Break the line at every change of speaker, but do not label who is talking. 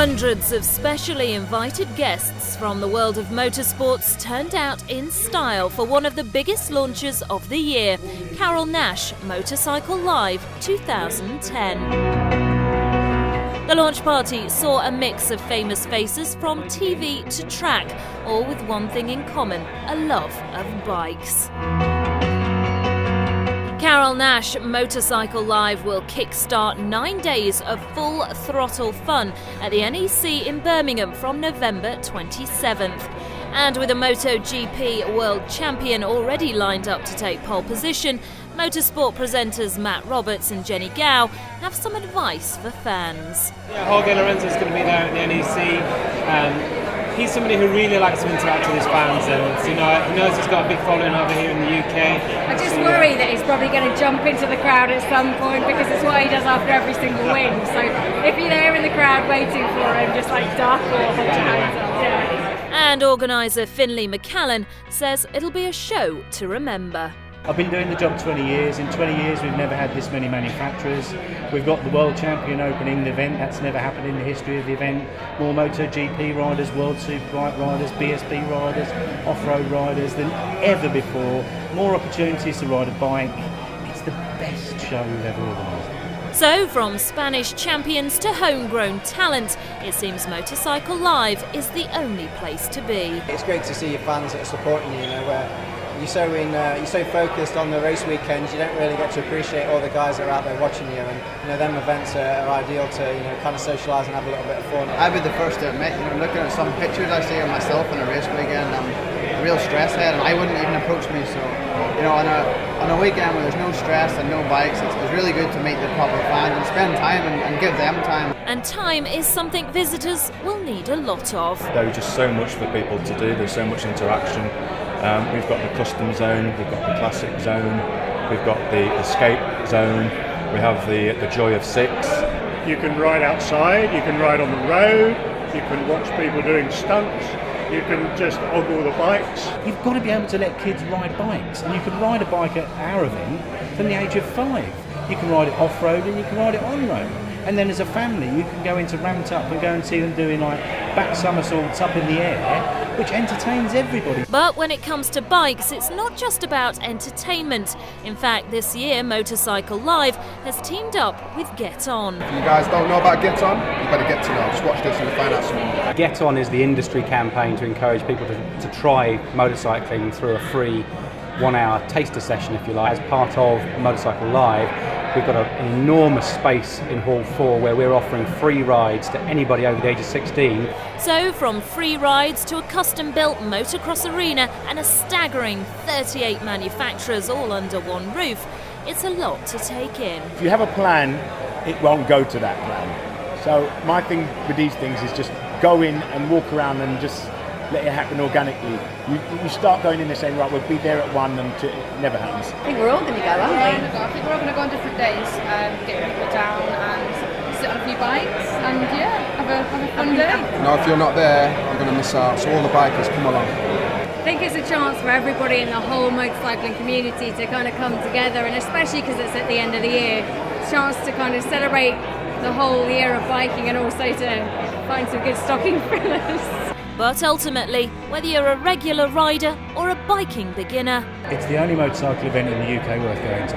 Hundreds of specially invited guests from the world of motorsports turned out in style for one of the biggest launches of the year, CAROLE NASH Motorcycle Live 2010. The launch party saw a mix of famous faces from TV to track, all with one thing in common, a love of bikes. CAROLE NASH Motorcycle Live will kickstart 9 days of full-throttle fun at the NEC in Birmingham from November 27th. And with a MotoGP World Champion already lined up to take pole position, motorsport presenters Matt Roberts and Jenny Gow have some advice for fans.
Yeah, Jorge Lorenzo's going to be there at the NEC. He's somebody who really likes to interact with his fans, and he knows he's got a big following over here in the UK.
I just worry that he's probably going to jump into the crowd at some point, because it's what he does after every single win. So if you're there in the crowd waiting for him, just like duck or hold your hands up. Yeah.
And organiser Finlay McCallan says it'll be a show to remember.
I've been doing the job 20 years. In 20 years we've never had this many manufacturers. We've got the World Champion opening the event. That's never happened in the history of the event. More MotoGP riders, World Superbike riders, BSB riders, off-road riders than ever before. More opportunities to ride a bike. It's the best show we've ever organised.
So, from Spanish champions to homegrown talent, it seems Motorcycle Live is the only place to be.
It's great to see your fans that are supporting you, where you're so focused on the race weekends, you don't really get to appreciate all the guys that are out there watching you, and them events are ideal to kind of socialise and have a little bit of fun.
I'd be the first to admit, looking at some pictures I see of myself in a race weekend, I'm a real stress head, and I wouldn't even approach me. So, on a weekend where there's no stress and no bikes, it's really good to meet the proper fans and spend time and give them time.
And time is something visitors will need a lot of.
There's just so much for people to do. There's so much interaction. We've got the custom zone, we've got the classic zone, we've got the escape zone, we have the joy of six.
You can ride outside, you can ride on the road, you can watch people doing stunts, you can just ogle the bikes.
You've got to be able to let kids ride bikes, and you can ride a bike at our event from the age of 5. You can ride it off-road and you can ride it on-road. And then as a family you can go into Ramped Up and go and see them doing like back somersaults up in the air, which entertains everybody.
But when it comes to bikes, it's not just about entertainment. In fact, this year Motorcycle Live has teamed up with GETON.
If you guys don't know about GETON, you better get to know. Just watch this and you'll find out some more.
GETON is the industry campaign to encourage people to try motorcycling through a free 1-hour taster session, if you like. As part of Motorcycle Live, we've got an enormous space in Hall 4 where we're offering free rides to anybody over the age of 16.
So, from free rides to a custom-built motocross arena and a staggering 38 manufacturers all under one roof, it's a lot to take in.
If you have a plan, it won't go to that plan. So my thing with these things is just go in and walk around and just let it happen organically. You start going in and saying, right, we'll be there at 1, and it never happens.
I think we're all going to go, aren't we?
I think we're all going to go on different days, get people down and sit on a few bikes and have a fun day.
No, if you're not there, you're going to miss out. So all the bikers, come along.
I think it's a chance for everybody in the whole motorcycling community to kind of come together, and especially because it's at the end of the year, it's a chance to kind of celebrate the whole year of biking and also to find some good stocking fillers.
But ultimately, whether you're a regular rider or a biking beginner,
It's the only motorcycle event in the UK worth going to.